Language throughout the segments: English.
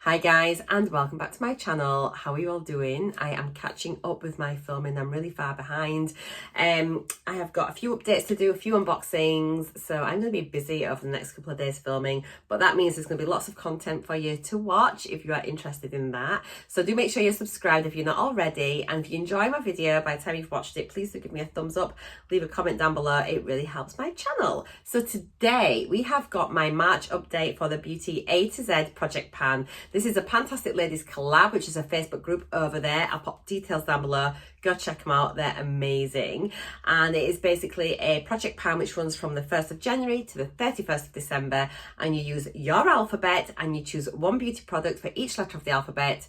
Hi guys, and welcome back to my channel. How are you all doing? I am catching up with my filming. I'm really far behind. I have got a few updates to do, a few unboxings, so I'm going to be busy over the next couple of days filming, but that means there's going to be lots of content for you to watch if you are interested in that. So do make sure you're subscribed if you're not already, and if you enjoy my video by the time you've watched it, please do give me a thumbs up, leave a comment down below. It really helps my channel. So today we have got my March update for the Beauty A to Z project pan. This is a Fantastic Ladies collab, which is a Facebook group over there. I'll pop details down below. Go check them out. They're amazing. And it is basically a project pan which runs from the 1st of January to the 31st of December. And you use your alphabet and you choose one beauty product for each letter of the alphabet.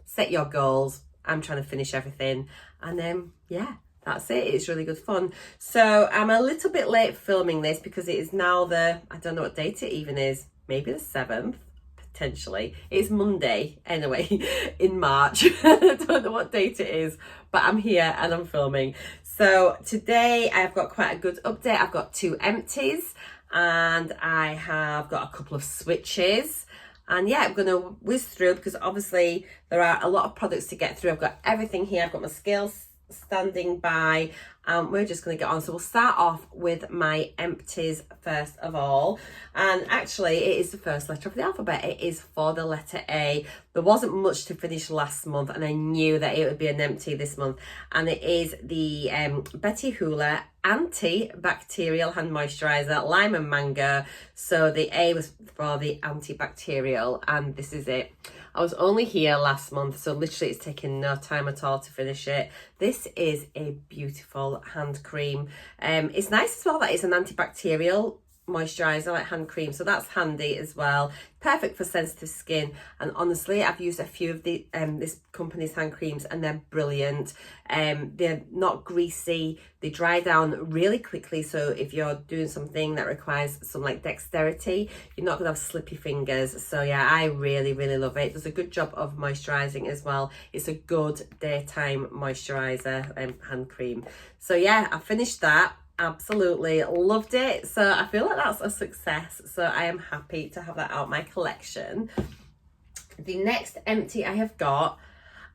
Set your goals. I'm trying to finish everything. And then, yeah. That's it. It's really good fun. So I'm a little bit late filming this because it is now I don't know what date it even is, maybe the 7th, potentially. It's Monday, anyway, in March. I don't know what date it is, but I'm here and I'm filming. So today I've got quite a good update. I've got 2 empties and I have got a couple of switches. And yeah, I'm going to whiz through because obviously there are a lot of products to get through. I've got everything here. I've got my scales standing by. We're just going to get on. So we'll start off with my empties first of all, and actually it is the first letter of the alphabet. It is for the letter A. There wasn't much to finish last month and I knew that it would be an empty this month, and it is the Betty Hoola antibacterial hand moisturizer, lime and mango. So the A was for the antibacterial, and this is it. I was only here last month, so literally it's taken no time at all to finish it. This is a beautiful hand cream. It's nice as well that it's an antibacterial moisturizer, like hand cream, so that's handy as well. Perfect for sensitive skin, and honestly I've used a few of the this company's hand creams and they're brilliant. They're not greasy, they dry down really quickly, so if you're doing something that requires some like dexterity, you're not gonna have slippy fingers. So yeah, I really love it. It does a good job of moisturizing as well. It's a good daytime moisturizer hand cream. So yeah, I finished that. Absolutely loved it. So I feel like that's a success. So I am happy to have that out my collection. The next empty I have got,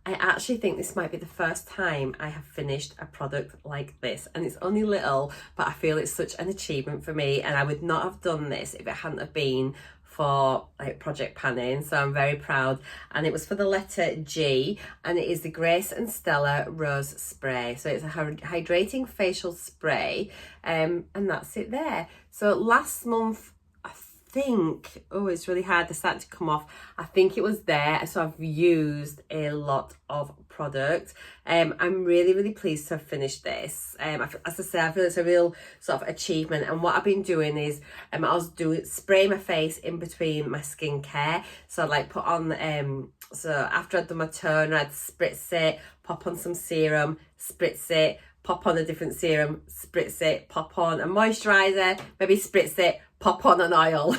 I actually think this might be the first time I have finished a product like this, and it's only little, but I feel it's such an achievement for me, and I would not have done this if it hadn't have been for like project panning. So I'm very proud, and it was for the letter G, and it is the Grace and Stella Rose Spray. So it's a hydrating facial spray, and that's it there. So last month, I think, oh, it's really hard, they started to come off. I think it was there, so I've used a lot of product. I'm really pleased to have finished this. As I say, I feel it's a real sort of achievement, and what I've been doing is I was doing spray my face in between my skincare. So I'd like put on so after I'd done my toner, I'd spritz it, pop on some serum, spritz it, pop on a different serum, spritz it, pop on a moisturizer, maybe spritz it, pop on an oil.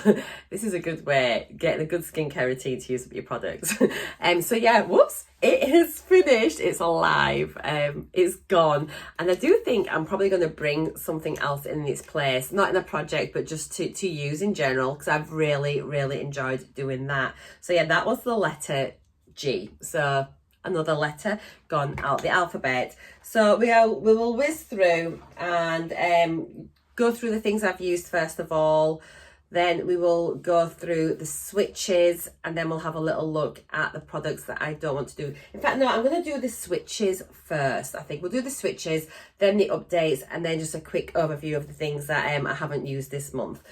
This is a good way, getting a good skincare routine to use up your products. So yeah, whoops, it is finished. It's alive. It's gone. And I do think I'm probably going to bring something else in its place, not in a project, but just to use in general, because I've really enjoyed doing that. So yeah, that was the letter G. So another letter gone out the alphabet. So we will whiz through and go through the things I've used first of all. Then we will go through the switches, and then we'll have a little look at the products that I don't want to do. In fact, no, I'm going to do the switches first. I think we'll do the switches, then the updates, and then just a quick overview of the things that I haven't used this month.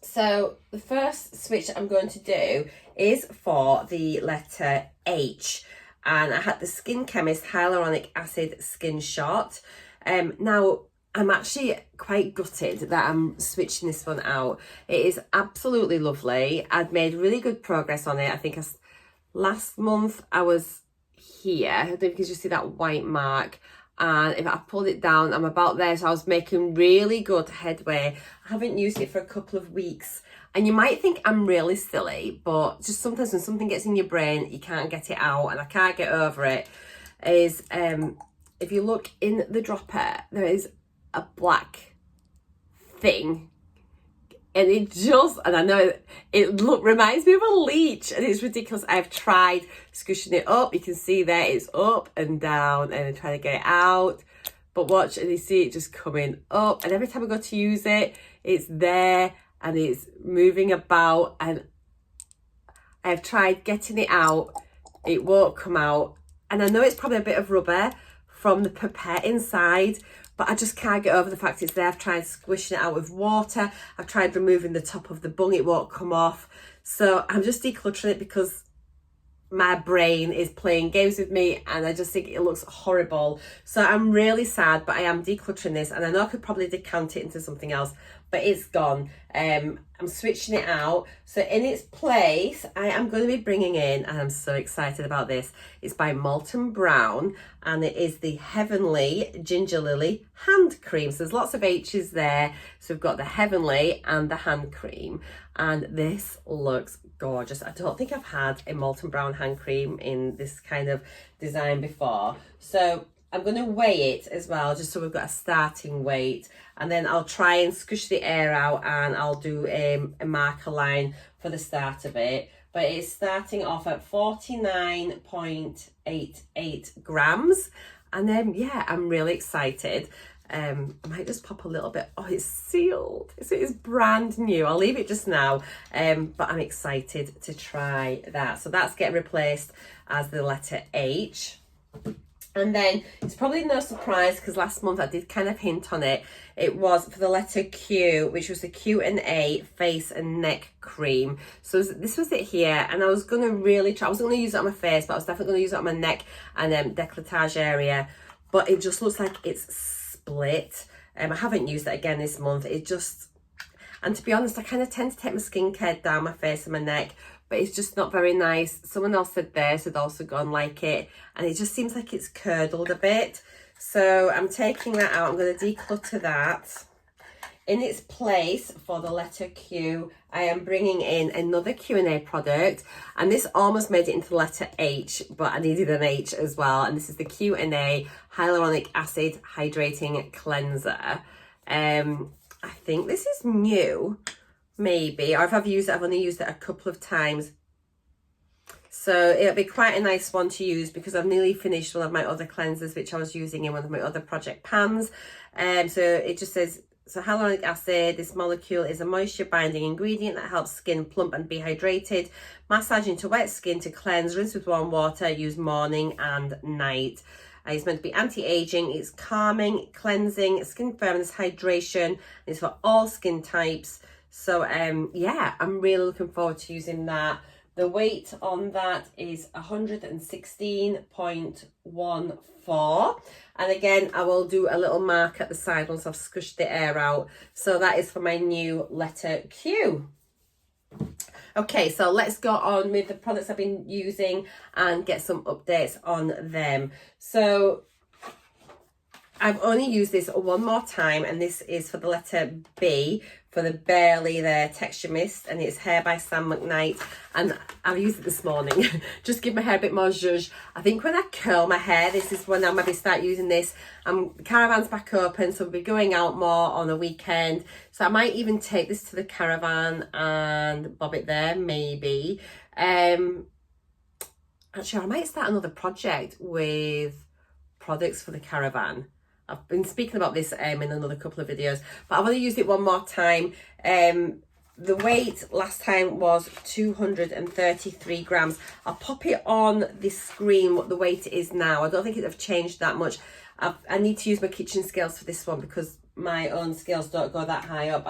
So the first switch I'm going to do is for the letter H, and I had the Skin Chemist Hyaluronic Acid Skin Shot. Now I'm actually quite gutted that I'm switching this one out. It is absolutely lovely. I'd made really good progress on it. I think last month I was here. I don't know if you can just see that white mark. And if I pulled it down, I'm about there. So I was making really good headway. I haven't used it for a couple of weeks. And you might think I'm really silly, but just sometimes when something gets in your brain, you can't get it out, and I can't get over it, is if you look in the dropper, there is a black thing And I know reminds me of a leech, and it's ridiculous. I've tried squishing it up. You can see there it's up and down, and I'm trying to get it out. But watch, and you see it just coming up. And every time I go to use it, it's there and it's moving about. And I've tried getting it out. It won't come out. And I know it's probably a bit of rubber from the pipette inside, but I just can't get over the fact it's there. I've tried squishing it out with water. I've tried removing the top of the bung. It won't come off. So I'm just decluttering it because my brain is playing games with me, and I just think it looks horrible. So I'm really sad, but I am decluttering this, and I know I could probably decant it into something else, but it's gone. I'm switching it out. So in its place, I am going to be bringing in, and I'm so excited about this, it's by Molten Brown, and it is the Heavenly Ginger Lily Hand Cream. So there's lots of H's there. So we've got the Heavenly and the hand cream, and this looks gorgeous. I don't think I've had a Molten Brown hand cream in this kind of design before. So I'm going to weigh it as well, just so we've got a starting weight, and then I'll try and squish the air out, and I'll do a marker line for the start of it. But it's starting off at 49.88 grams, and then yeah, I'm really excited. I might just pop a little bit. Oh, it's sealed. It is brand new. I'll leave it just now, but I'm excited to try that. So that's getting replaced as the letter H. And then it's probably no surprise, because last month I did kind of hint on it. It was for the letter Q, which was the Q&A face and neck cream. So this was it here, and I was going to really try. I was going to use it on my face, but I was definitely going to use it on my neck and décolletage area. But it just looks like it's split. I haven't used it again this month. And to be honest, I kind of tend to take my skincare down my face and my neck, but it's just not very nice. Someone else said theirs had also gone like it, and it just seems like it's curdled a bit. So I'm taking that out. I'm going to declutter that. In its place for the letter Q, I am bringing in another Q&A product, and this almost made it into the letter H, but I needed an H as well. And this is the Q&A Hyaluronic Acid Hydrating Cleanser. I think this is new, maybe, or if I've used it, I've only used it a couple of times. So it'll be quite a nice one to use, because I've nearly finished one of my other cleansers, which I was using in one of my other project pans. So it just says, so hyaluronic acid, this molecule is a moisture binding ingredient that helps skin plump and be hydrated. Massage into wet skin to cleanse, rinse with warm water, use morning and night. It's meant to be anti-aging, it's calming, cleansing, skin firmness, hydration. It's for all skin types. So yeah, I'm really looking forward to using that. The weight on that is 116.14. And again, I will do a little mark at the side once I've squished the air out. So that is for my new letter Q. Okay, so let's go on with the products I've been using and get some updates on them. So I've only used this one more time, and this is for the letter B, for the Barely There Texture Mist, and it's Hair by Sam McKnight. And I've used it this morning, just give my hair a bit more zhuzh. I think when I curl my hair, this is when I'll maybe start using this. Caravan's back open, so we'll be going out more on a weekend. So I might even take this to the caravan and bob it there, maybe. Actually, I might start another project with products for the caravan. I've been speaking about this in another couple of videos, but I've only used it one more time. The weight last time was 233 grams. I'll pop it on the screen what the weight is now. I don't think it have changed that much. I need to use my kitchen scales for this one, because my own scales don't go that high up.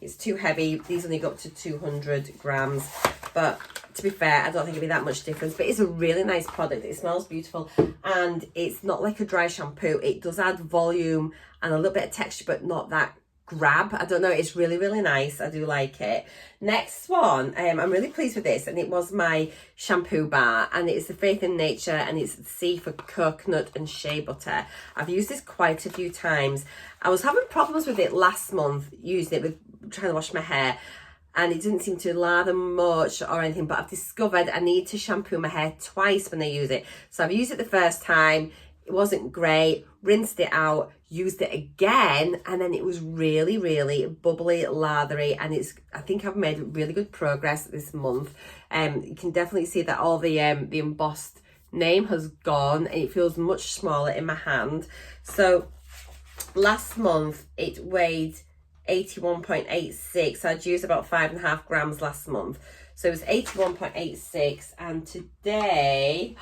It's too heavy. These only go up to 200 grams. But to be fair, I don't think it'll be that much difference. But it's a really nice product. It smells beautiful, and it's not like a dry shampoo. It does add volume and a little bit of texture, but not that grab. I don't know, it's really, really nice. I do like it. Next one, I'm really pleased with this, and it was my shampoo bar, and it's the Faith in Nature, and it's C for coconut and shea butter. I've used this quite a few times. I was having problems with it last month, using it with trying to wash my hair, and it didn't seem to lather much or anything, but I've discovered I need to shampoo my hair twice when I use it. So I've used it the first time. It wasn't great. Rinsed it out, used it again, and then it was really, really bubbly, lathery, and I think I've made really good progress this month. You can definitely see that all the embossed name has gone, and it feels much smaller in my hand. So last month it weighed 81.86, so I'd used about 5.5 grams last month, so it was 81.86, and today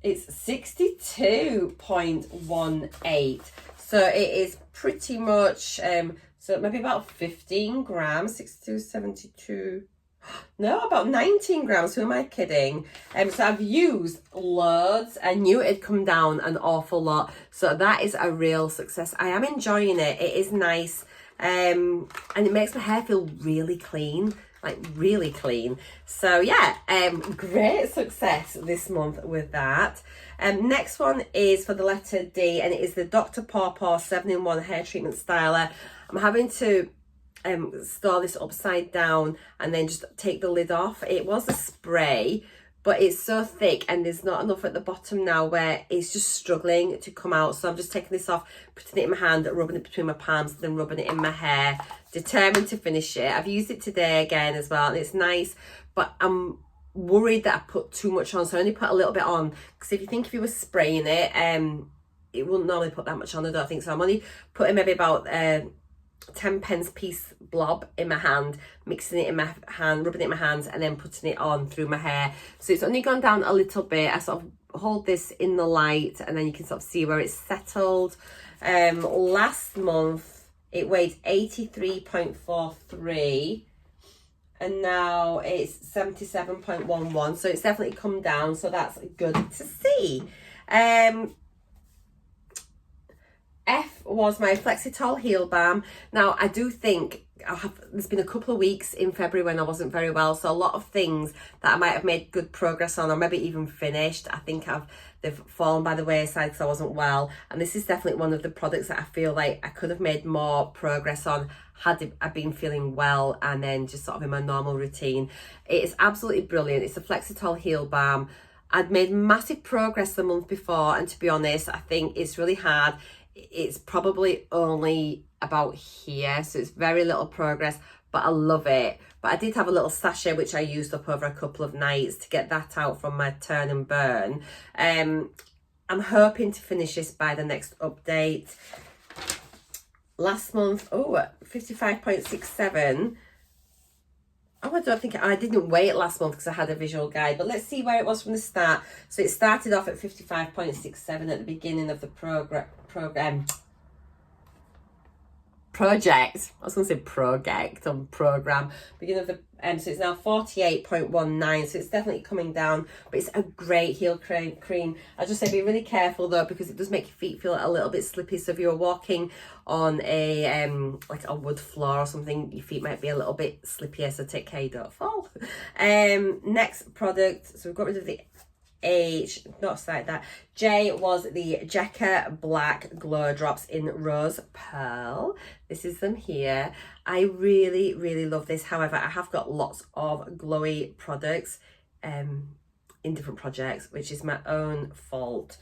it's 62.18, so it is pretty much so maybe about 15 grams, 62, 72, no, about 19 grams. Who am I kidding? So I've used loads. I knew it'd come down an awful lot. So that is a real success. I am enjoying it. It is nice. And it makes my hair feel really clean, like really clean. So yeah, great success this month with that. Next one is for the letter D, and it is the Dr. Pawpaw 7-in-1 hair treatment styler. I'm having to store this upside down and then just take the lid off. It was a spray, but it's so thick and there's not enough at the bottom now where it's just struggling to come out. So I'm just taking this off, putting it in my hand, rubbing it between my palms, then rubbing it in my hair, determined to finish it. I've used it today again as well, and it's nice, but I'm worried that I put too much on, so I only put a little bit on, because if you were spraying it, it wouldn't normally put that much on, I don't think. So I'm only putting maybe about 10 pence piece blob in my hand, mixing it in my hand, rubbing it in my hands, and then putting it on through my hair. So it's only gone down a little bit. I sort of hold this in the light, and then you can sort of see where it's settled. Last month it weighed 83.43, and now it's 77.11, so it's definitely come down, so that's good to see. F was my Flexitol Heal Balm. Now, I do think there's been a couple of weeks in February when I wasn't very well, so a lot of things that I might have made good progress on, or maybe even finished, I think they've fallen by the wayside because I wasn't well. And this is definitely one of the products that I feel like I could have made more progress on had I been feeling well and then just sort of in my normal routine. It is absolutely brilliant. It's a Flexitol Heal Balm. I'd made massive progress the month before, and to be honest, I think it's really hard. It's probably only about here, so it's very little progress, but I love it. But I did have a little sachet which I used up over a couple of nights to get that out from my turn and burn. I'm hoping to finish this by the next update. Last month, 55.67. Oh, I don't think I didn't weigh it last month because I had a visual guide, but let's see where it was from the start. So it started off at 55.67 at the beginning of the project. I was going to say project on program. Beginning of the so it's now 48.19, so it's definitely coming down, but it's a great heel cream. I'll just say be really careful though, because it does make your feet feel a little bit slippy. So if you're walking on a like a wood floor or something, your feet might be a little bit slippier, so take care you don't fall. Next product, so we've got rid of the H, not like that. J was the Jekka Black Glow Drops in Rose Pearl. This is them here. I really, really love this. However, I have got lots of glowy products in different projects, which is my own fault.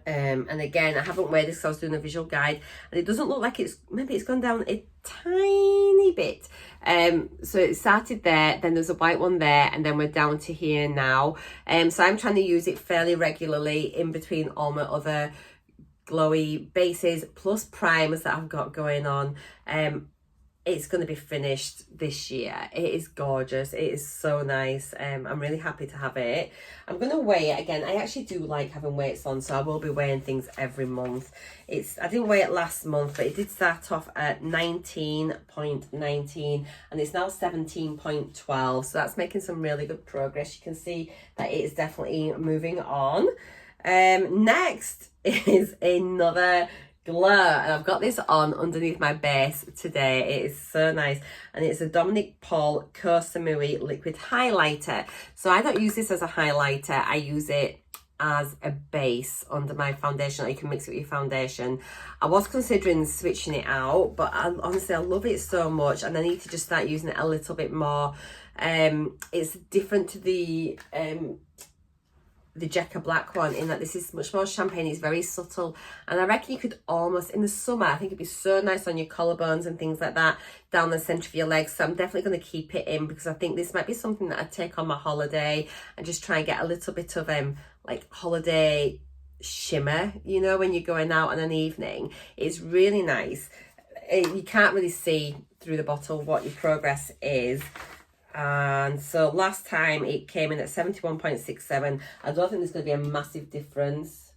And again, I haven't weighed this because I was doing a visual guide, and it doesn't look like maybe it's gone down a tiny bit. So it started there, then there's a white one there, and then we're down to here now. So I'm trying to use it fairly regularly in between all my other glowy bases plus primers that I've got going on. It's going to be finished this year. It is gorgeous. It is so nice. I'm really happy to have it. I'm going to weigh it again. I actually do like having weights on, so I will be weighing things every month. I didn't weigh it last month, but it did start off at 19.19 and it's now 17.12. So that's making some really good progress. You can see that it is definitely moving on. Next is another Glow, and I've got this on underneath my base today. It is so nice, and it's a Dominic Paul Koh Samui liquid highlighter. So I don't use this as a highlighter, I use it as a base under my foundation, or you can mix it with your foundation. I was considering switching it out, but honestly I love it so much, and I need to just start using it a little bit more. It's different to the the Jekka Black one, in that this is much more champagne. It's very subtle, and I reckon you could almost, in the summer, I think it'd be so nice on your collarbones and things like that, down the centre of your legs. So I'm definitely going to keep it in, because I think this might be something that I'd take on my holiday and just try and get a little bit of like holiday shimmer, you know, when you're going out on an evening. It's really nice. You can't really see through the bottle what your progress is. And so last time it came in at 71.67. I don't think there's going to be a massive difference.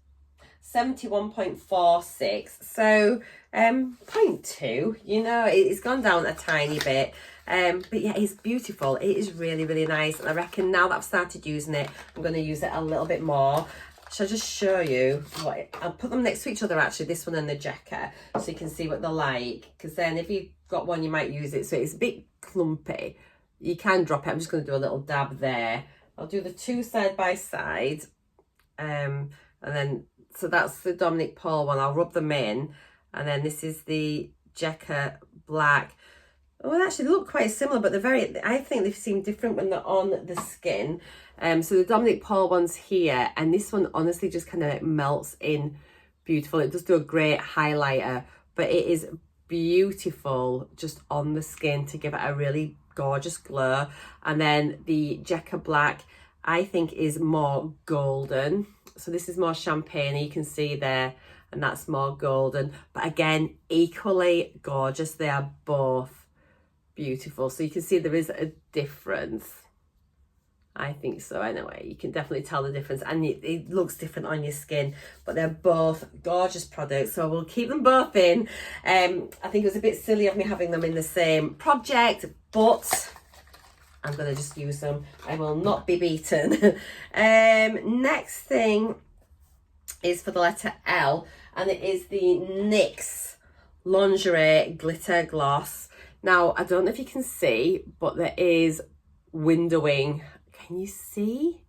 71.46. So 0.2, you know, it's gone down a tiny bit. But yeah, it's beautiful. It is really, really nice. And I reckon now that I've started using it, I'm going to use it a little bit more. Shall I just show you what I'll put them next to each other, actually, this one and the Jekka, so you can see what they're like. Because then if you've got one, you might use it. So it's a bit clumpy. You can drop it. I'm just going to do a little dab there. I'll do the two side by side. And then, so that's the Dominic Paul one. I'll rub them in. And then this is the Jekka Black. Oh, actually, they look quite similar, but I think they seem different when they're on the skin. So the Dominic Paul one's here, and this one honestly just kind of melts in beautiful. It does do a great highlighter, but it is beautiful just on the skin to give it a really gorgeous glow. And then the Jekka Black, I think, is more golden. So this is more champagne, you can see there, and that's more golden. But again, equally gorgeous. They are both beautiful. So you can see there is a difference. I think so anyway. You can definitely tell the difference, and it looks different on your skin, but they're both gorgeous products, so we'll keep them both in. I think it was a bit silly of me having them in the same project, but I'm going to just use them. I will not be beaten. Next thing is for the letter L, and it is the NYX Lingerie Glitter Gloss. Now, I don't know if you can see, but there is windowing. Can you see?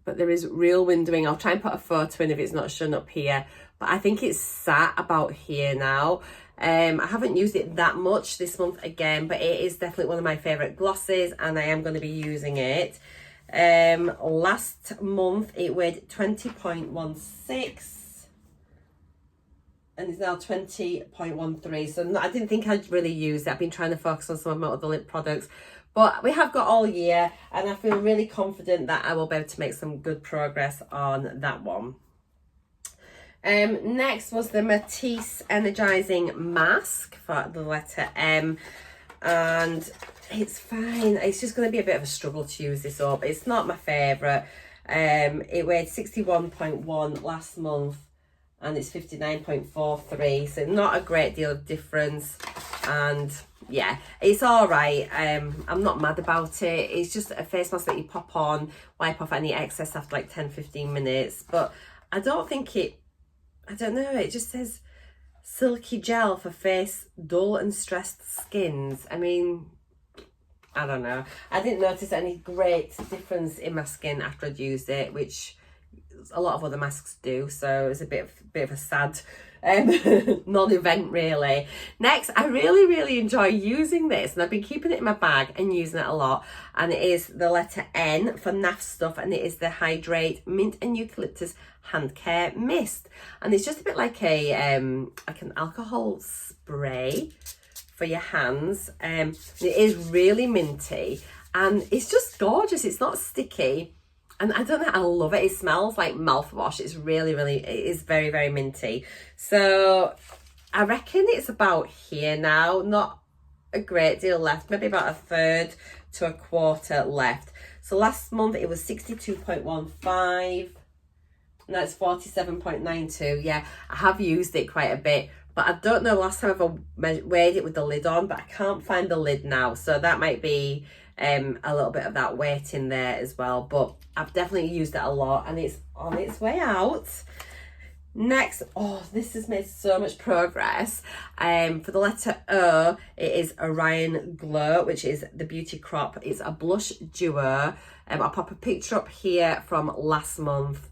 But there is real windowing. I'll try and put a photo in if it's not shown up here. But I think it's sat about here now. I haven't used it that much this month again, but it is definitely one of my favourite glosses, and I am going to be using it. Last month it weighed 20.16. And it's now 20.13. So I didn't think I'd really use it. I've been trying to focus on some of my other lip products. But we have got all year, and I feel really confident that I will be able to make some good progress on that one. Next was the Matisse Energizing Mask for the letter M. And it's fine. It's just going to be a bit of a struggle to use this up. It's not my favourite. It weighed 61.1 last month, and it's 59.43, so not a great deal of difference. And yeah, it's all right. I'm not mad about it. It's just a face mask that you pop on, wipe off any excess after like 10-15 minutes. But I don't think I don't know, it just says silky gel for face dull and stressed skins. I mean, I don't know. I didn't notice any great difference in my skin after I'd used it, which a lot of other masks do, so it's a bit of a sad non-event really. Next, I really enjoy using this, and I've been keeping it in my bag and using it a lot, and it is the letter N for NAF stuff, and it is the Hydrate Mint and Eucalyptus Hand Care Mist, and it's just a bit like an alcohol spray for your hands. It is really minty, and it's just gorgeous. It's not sticky. And I don't know, I love it. It smells like mouthwash. It's it is very minty. So I reckon it's about here now. Not a great deal left. Maybe about a third to a quarter left. So last month it was 62.15. Now it's 47.92. Yeah, I have used it quite a bit. But I don't know last time I've weighed it with the lid on. But I can't find the lid now. So that might be a little bit of that weight in there as well. But I've definitely used it a lot, and it's on its way out. Next, oh, this has made so much progress. For the letter O, it is Orion Glow, which is the Beauty Crop. It's a blush duo. I'll pop a picture up here from last month,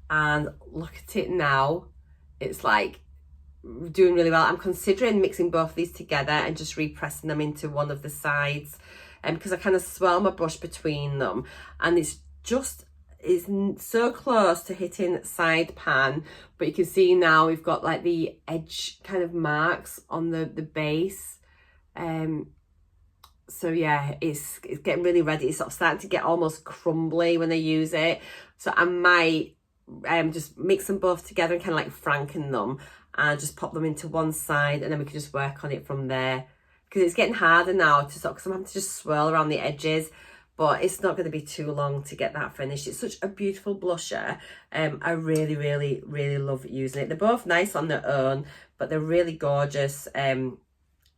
and look at it now. It's like doing really well. I'm considering mixing both of these together and just repressing them into one of the sides, because I kind of swirl my brush between them, and it's so close to hitting side pan, but you can see now we've got like the edge kind of marks on the base. So yeah, it's getting really ready. It's sort of starting to get almost crumbly when I use it. So I might just mix them both together and kind of like franken them and just pop them into one side, and then we can just work on it from there. Because it's getting harder now to sort of, because I'm having to just swirl around the edges, but it's not going to be too long to get that finished. It's such a beautiful blusher. I really, really, really love using it. They're both nice on their own, but they're really gorgeous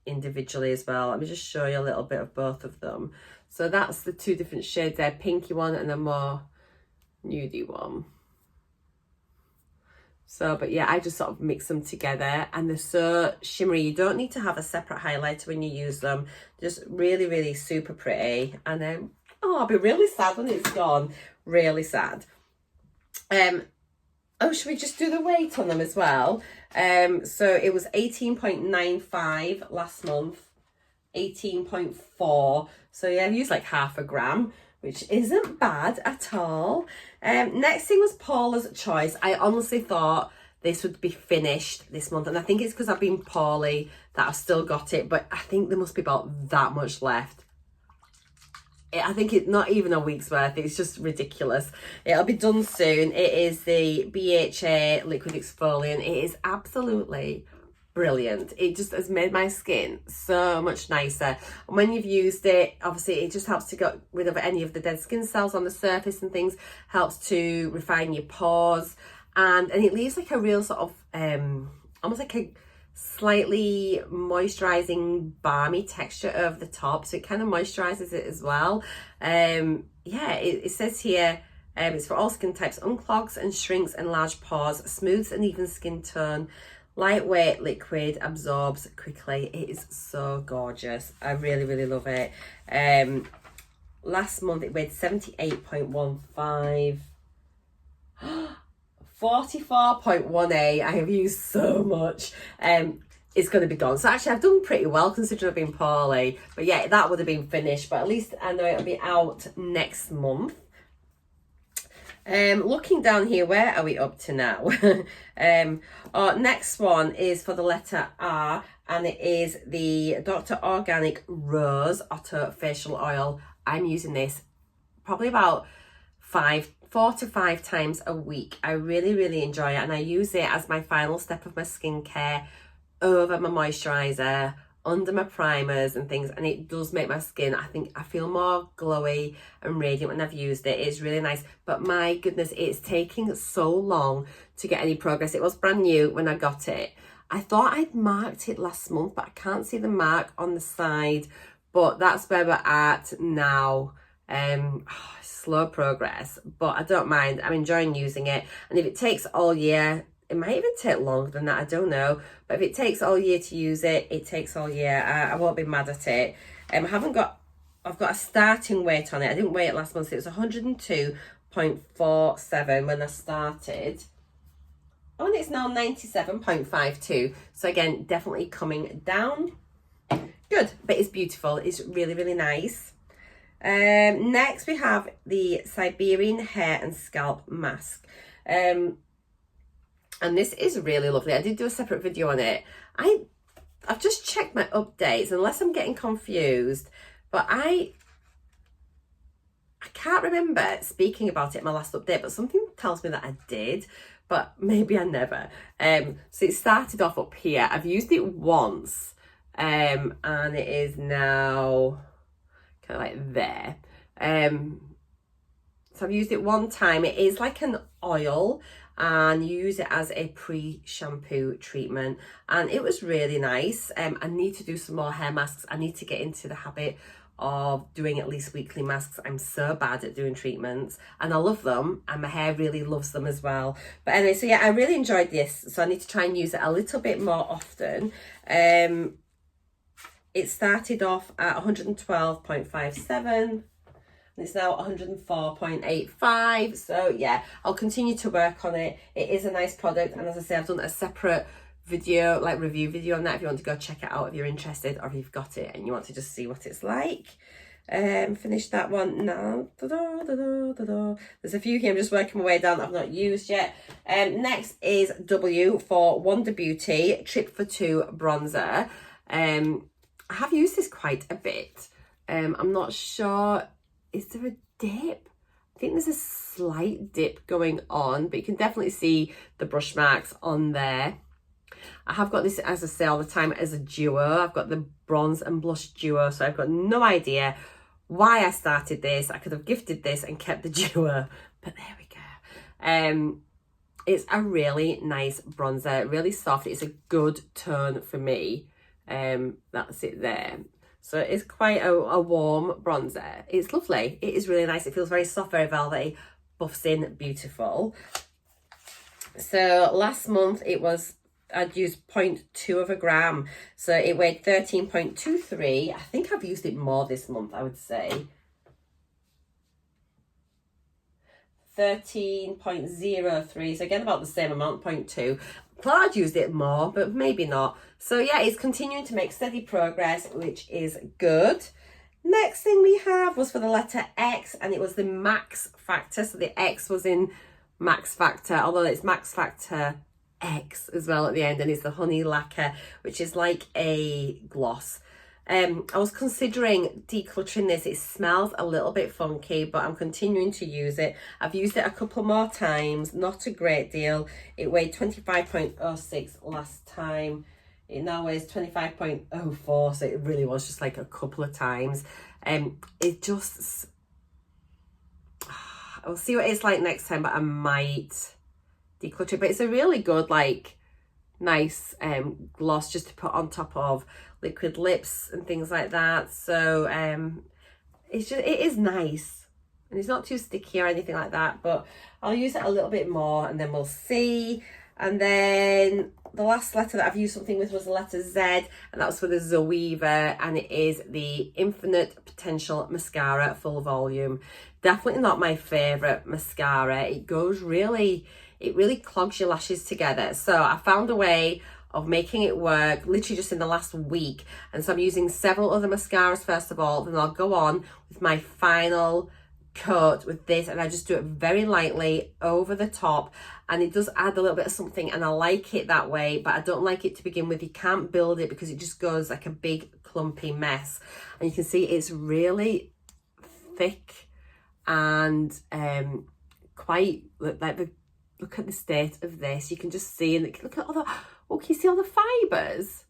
individually as well. Let me just show you a little bit of both of them. So that's the two different shades there, pinky one and a more nudie one. So, but yeah, I just sort of mix them together and they're so shimmery. You don't need to have a separate highlighter when you use them. Just really, really super pretty. And then, oh, I'll be really sad when it's gone. Really sad. Oh, should we just do the weight on them as well? So it was 18.95 last month, 18.4. So yeah, I've used like half a gram, which isn't bad at all. Next thing was Paula's Choice. I honestly thought this would be finished this month, and I think it's because I've been poorly that I've still got it, but I think there must be about that much left. I think it's not even a week's worth. It's just ridiculous. It'll be done soon. It is the BHA liquid exfoliant. It is absolutely brilliant. It just has made my skin so much nicer. And when you've used it, obviously it just helps to get rid of any of the dead skin cells on the surface and things, helps to refine your pores, and it leaves like a real sort of almost like a slightly moisturizing balmy texture over the top, so it kind of moisturizes it as well. Yeah, it says here it's for all skin types, unclogs and shrinks enlarged pores, smooths an even skin tone, lightweight liquid, absorbs quickly. It is so gorgeous. I really, really love it. Last month it weighed 78.15. 44.18. I have used so much. It's going to be gone. So actually I've done pretty well considering I've been poorly. But yeah, that would have been finished. But at least I know it'll be out next month. Looking down here, where are we up to now? Our next one is for the letter R, and it is the Dr. Organic Rose Otto Facial Oil. I'm using this probably about 4 to 5 times a week. I really, really enjoy it, and I use it as my final step of my skincare over my moisturizer, under my primers and things, and it does make my skin, I think I feel more glowy and radiant when I've used it. It's really nice, but my goodness, it's taking so long to get any progress. It was brand new when I got it. I thought I'd marked it last month, but I can't see the mark on the side, but that's where we're at now. Slow progress, but I don't mind. I'm enjoying using it, and if it takes all year, it might even take longer than that, I don't know, but if it takes all year to use it, it takes all year. I won't be mad at it. I've got a starting weight on it. I didn't weigh it last month, so it was 102.47 when I started. Oh, and it's now 97.52, so again, definitely coming down. Good, but it's beautiful. It's really, really nice. Next we have the Siberian Hair and Scalp Mask, and this is really lovely. I did do a separate video on it. I've just checked my updates, unless I'm getting confused, but I can't remember speaking about it in my last update, but something tells me that I did, but maybe I never. So it started off up here. I've used it once, and it is now kind of like there. So I've used it one time. It is like an oil, and you use it as a pre-shampoo treatment, and it was really nice. I need to do some more hair masks. I need to get into the habit of doing at least weekly masks. I'm so bad at doing treatments, and I love them, and my hair really loves them as well. But anyway, so yeah, I really enjoyed this, so I need to try and use it a little bit more often. It started off at 112.57. It's now 104.85. So yeah, I'll continue to work on it. It is a nice product, and as I say, I've done a separate video, like review video on that, if you want to go check it out if you're interested, or if you've got it and you want to just see what it's like. Finished that one now. There's a few here I'm just working my way down that I've not used yet. Next is W for Wonder Beauty Trip for Two bronzer. I have used this quite a bit. I'm not sure, is there a dip? I think there's a slight dip going on, but you can definitely see the brush marks on there. I have got this, as I say all the time, as a duo. I've got the bronze and blush duo, so I've got no idea why I started this. I could have gifted this and kept the duo, but there we go. It's a really nice bronzer, really soft. It's a good tone for me. That's it there. So it's quite a warm bronzer. It's lovely. It is really nice. It feels very soft, very velvety, buffs in beautiful. So last month I'd used 0.2 of a gram. So it weighed 13.23. I think I've used it more this month, I would say. 13.03, so again about the same amount, 0.2. Thought I'd used it more, but maybe not. So yeah, it's continuing to make steady progress, which is good. Next thing we have was for the letter X, and it was the Max Factor. So the X was in Max Factor, although it's Max Factor X as well at the end, and it's the honey lacquer, which is like a gloss. I was considering decluttering this. It smells a little bit funky, but I'm continuing to use it. I've used it a couple more times, not a great deal. It weighed 25.06 last time. It now weighs 25.04, so it really was just like a couple of times. It just, I'll see what it's like next time, but I might declutter it. But it's a really good, like, nice gloss just to put on top of liquid lips and things like that. So it is nice, and it's not too sticky or anything like that, but I'll use it a little bit more and then we'll see. And then the last letter that I've used something with was the letter Z, and that was for the Zoeva, and it is the Infinite Potential Mascara Full Volume. Definitely not my favorite mascara. It really clogs your lashes together. So I found a way of making it work literally just in the last week, and so I'm using several other mascaras first of all, then I'll go on with my final coat with this, and I just do it very lightly over the top, and it does add a little bit of something, and I like it that way, but I don't like it to begin with. You can't build it because it just goes like a big clumpy mess, and you can see it's really thick and quite like look at the state of this. You can just see, and look at all the, oh, can you see all the fibres?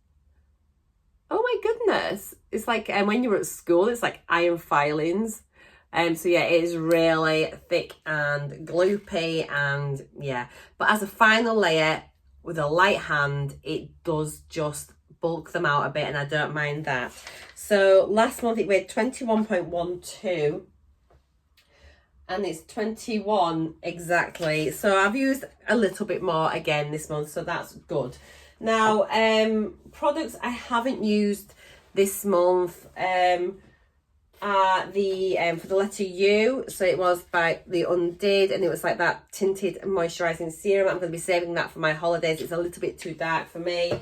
Oh my goodness. It's like when you were at school, it's like iron filings. So yeah, it is really thick and gloopy, and yeah. But as a final layer, with a light hand, it does just bulk them out a bit, and I don't mind that. So last month it weighed 21.12. and it's 21 exactly. So I've used a little bit more again this month, so that's good. Now, products I haven't used this month are for the letter U. So it was by the Undid, and it was like that tinted moisturising serum. I'm going to be saving that for my holidays. It's a little bit too dark for me.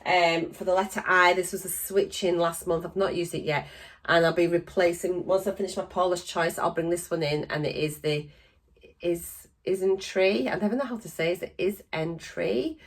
For the letter I, this was a switch in last month. I've not used it yet, and I'll be replacing, once I finish my Paula's Choice, I'll bring this one in, and it is the Isntree. I never know how to say it. Is Isntree,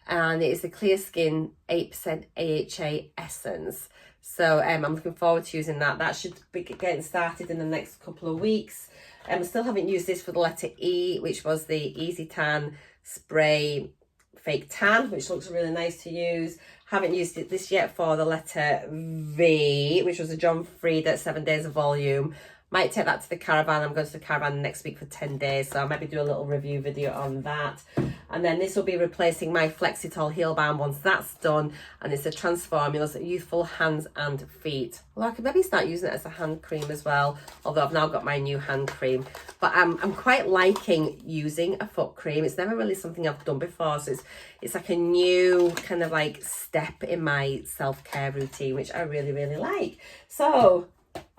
and it is the Clear Skin 8% AHA Essence. So I'm looking forward to using that. That should be getting started in the next couple of weeks. I still haven't used this for the letter E, which was the Easy Tan Spray Fake Tan, which looks really nice to use. Haven't used this yet for the letter V, which was a John Frieda 7 Days of Volume. Might take that to the caravan. I'm going to the caravan next week for 10 days, so I'll maybe do a little review video on that. And then this will be replacing my Flexitol Heel Balm once that's done, and it's a Transformulas Youthful Hands and Feet. Well, I could maybe start using it as a hand cream as well, although I've now got my new hand cream. But I'm quite liking using a foot cream. It's never really something I've done before, so it's like a new kind of like step in my self-care routine, which I really, really like. So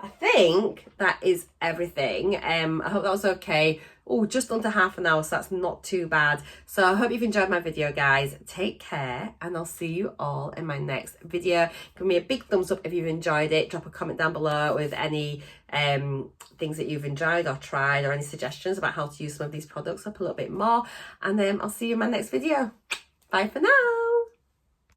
I think that is everything. I hope that was okay. Oh, just under half an hour, so that's not too bad. So I hope you've enjoyed my video, guys. Take care, and I'll see you all in my next video. Give me a big thumbs up if you've enjoyed it. Drop a comment down below with any things that you've enjoyed or tried, or any suggestions about how to use some of these products up a little bit more. And I'll see you in my next video. Bye for now.